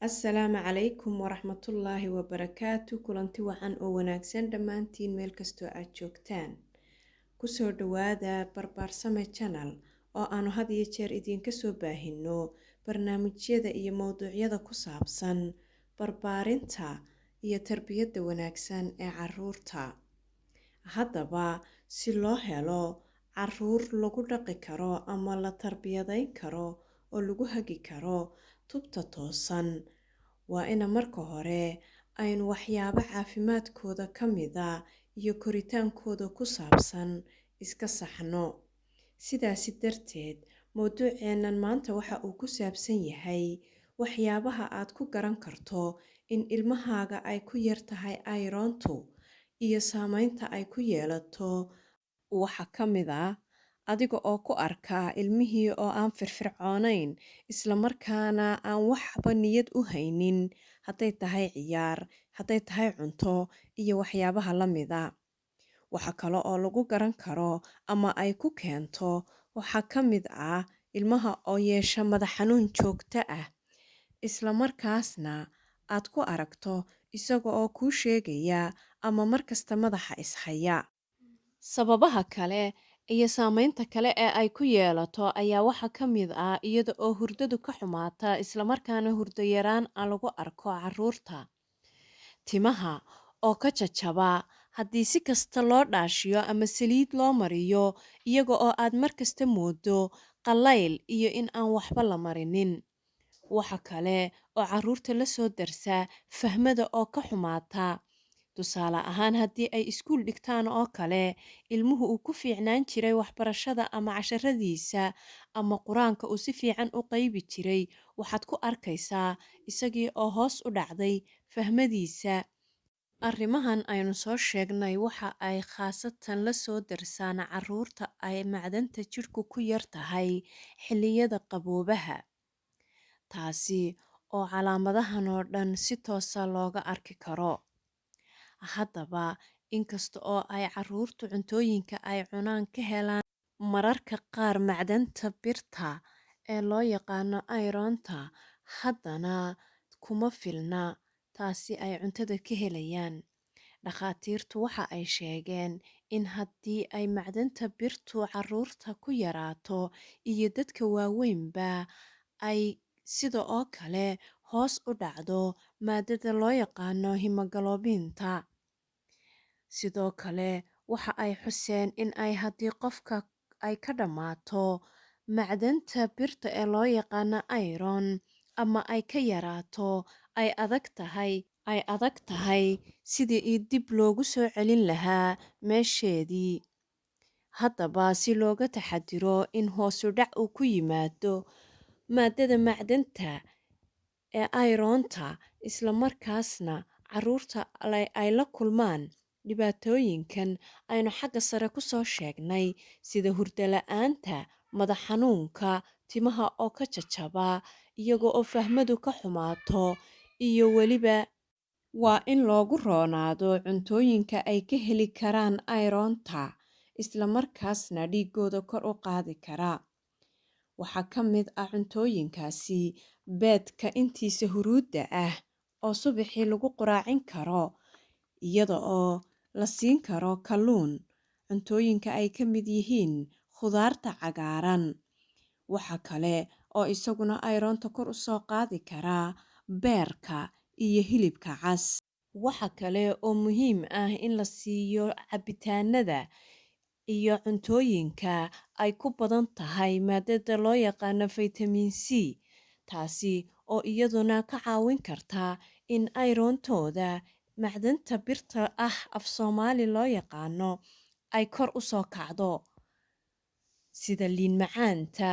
Asalaamu calaykum waraxmatullaahi wabarakaatu. Kulanti wacan oo wanaagsan dhammaantiin meel kastoo aad joogtaan. Kusoo dhawaada Barbaarsame Channel oo aanu had iyo jeer idinka soo baahino barnaamijyada iyo mowduucyada ku saabsan barbaarinta iyo tarbiyadda wanaagsan ee carruurta. Haddaba, si loo helo carruur lagu dhaqi karo ama la tarbiyadayn karo oo lagu hagi karo tubta toosan, waa in marka hore aynu waxyaabo caafimaadkooda ka mida iyo koritaankooda ku saabsan iska saxno. Sidaasi darteed, mowduuceennan maanta waxa uu ku saabsan yahay waxyaabaha aad ku garan karto in ilmahaaga ay ku yar tahay ayroontu iyo saameynta ay ku yeelato. Waxa ka mid ah adiga oo ku arkaa ilmihii oo aan firfircoonayn, isla markaana aan waxba niyad u haynin, hadday tahay ciyaar, hadday tahay cunto iyo waxyaabaha la mida. Waxa kale oo lagu garan karo ama ay ku keento waxaa ka mid ah ilmaha oo yeesha madax xanuun joogto ah, isla markaasna aad ku aragto isaga oo kuu sheegaya ama markasta madaxa ishaya. Sababaha kale iyo saameynta kale ee ay ku yeelato ayaa waxaa ka mid ah iyada oo hurdadu ka xumaata, isla markaana hurdo yaraan lagu arko carruurta. Timaha oo ka jajaba haddii si kasta loo dhaashiyo ama saliid loo mariyo, iyaga oo aad markasta moodo qallayl iyo in aan waxba la marinin. Waxa kale oo carruurta la soo darsa fahmada oo ka xumaata. Tusaale ahaan, haddii ay iskuul dhigtaan oo kale, ilmuhu uu ku fiicnaan jiray waxbarashada ama casharadiisa ama quraanka uu si fiican u qaybi jiray, waxaad ku arkaysaa isagii oo hoos u dhacday fahmadiisa. Arrimahan aynu soo sheegnay waxa ay khaasatan la soo darsaan carruurta ay macdanta jidhku ku yar tahay xilliyada qaboobaha. Taasi oo calaamadahan oo dhan si toosa looga arki karo. Haddaba, inkasta oo ay carruurtu cuntooyinka ay cunaan ka helaan mararka qaar macdanta birta ee loo yaqaano ayroonta, haddana kuma filna taasi ay cuntada ka helayaan. Dhakhaatiirtu waxa ay sheegeen in haddii ay macdanta birtu carruurta ku yaraato iyo dadka waaweynba, ay sida oo kale hoos u dhacdo maadada loo yaqaano hemoglobinta. Sidoo kale waxa ay xuseen in ay haddii qofka ay ka dhammaato macdanta birta ee loo yaqaano iron ama ay ka yaraato, ay adag tahay sidii dib loogu soo celin lahaa meesheedii. Haddaba, si looga taxadiro in hoos u dhac uu ku yimaado maadada macdanta ee ayroonta, isla markaasna carruurta ay la kulmaan dhibaatooyinkan aynu xagga sare ku soo sheegnay, sida hurdo la'aanta, madax xanuunka, timaha oo ka jajaba, iyaga oo fahmadu ka xumaato, iyo weliba waa in loogu roonaado cuntooyinka ay ka heli karaan ayroonta, isla markaasna dhiigooda kor u qaadi kara. Waxaa ka mid ah cuntooyinkaasi beedka intiisa huruudda ah oo subaxii lagu quraacin karo, iyada oo la siin karo kalluun, cuntooyinka ay ka mid yihiin khudaarta cagaaran. Waxa kale oo isaguna ayroonta kor u soo qaadi karaa beerka iyo hilibka cas. Waxa kale oo muhiim ah in la siiyo cabitaanada iyo cuntooyinka ay ku badan tahay maadada loo yaqaano vitamin C, taasi oo iyaduna ka caawin karta in ayroontooda macdanta birta ah af Soomaali loo yaqaano ay kor u soo kacdo. Sida liin macaanta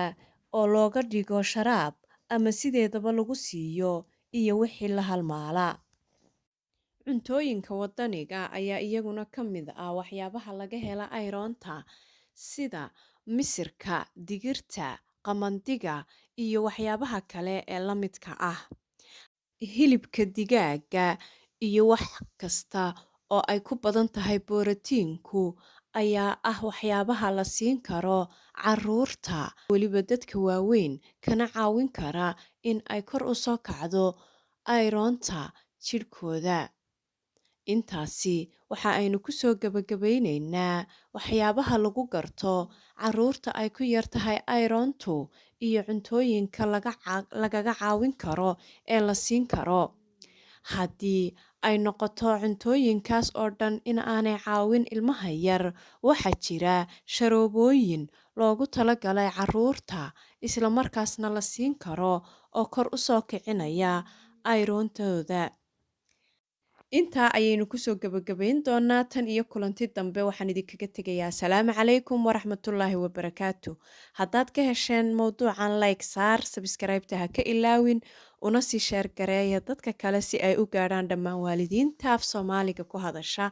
oo looga dhigo sharaab ama sideedaba lagu siiyo iyo wixii la halmaala. Cuntooyinka waddaniga ayaa iyaguna ka mid ah waxyaabaha laga hela ayroonta, sida misirka, digirta, qamandiga iyo waxyaabaha kale ee la midka ah. Hilibka digaaga iyo wax kasta oo ay ku badan tahay borotiinku ayaa ah waxyaabaha la siin karo carruurta, weliba dadka waaweyn, kana caawin kara in ay kor u soo kacdo ayroonta jidhkooda. Intaasi waxa aynu ku soo gabagabaynaynaa waxyaabaha lagu garto carruurta ay ku yar tahay ayroontu iyo cuntooyinka lagaga caawin karo ee la siin karo. Haddii ay noqoto cuntooyinkaas oo dhan in aanay caawin ilmaha yar, waxaa jira sharoobooyin loogu talagalay carruurta isla markaasna la siin karo oo kor u soo kicinaya ayroontooda. Intaa ayaynu kusoo gabagabayn doonaa tan iyo kulanti dambe. Waxaan idinkaga tegayaa asalaamu calaykum waraxmatullaahi wabarakaatu. Haddaad ka hesheen mowduucan like saar, sabskraibta ha ka ilaawin, una sii sheer gareeya dadka kale si ay u gaadhaan dhammaan waalidiinta af Soomaaliga ku hadasha.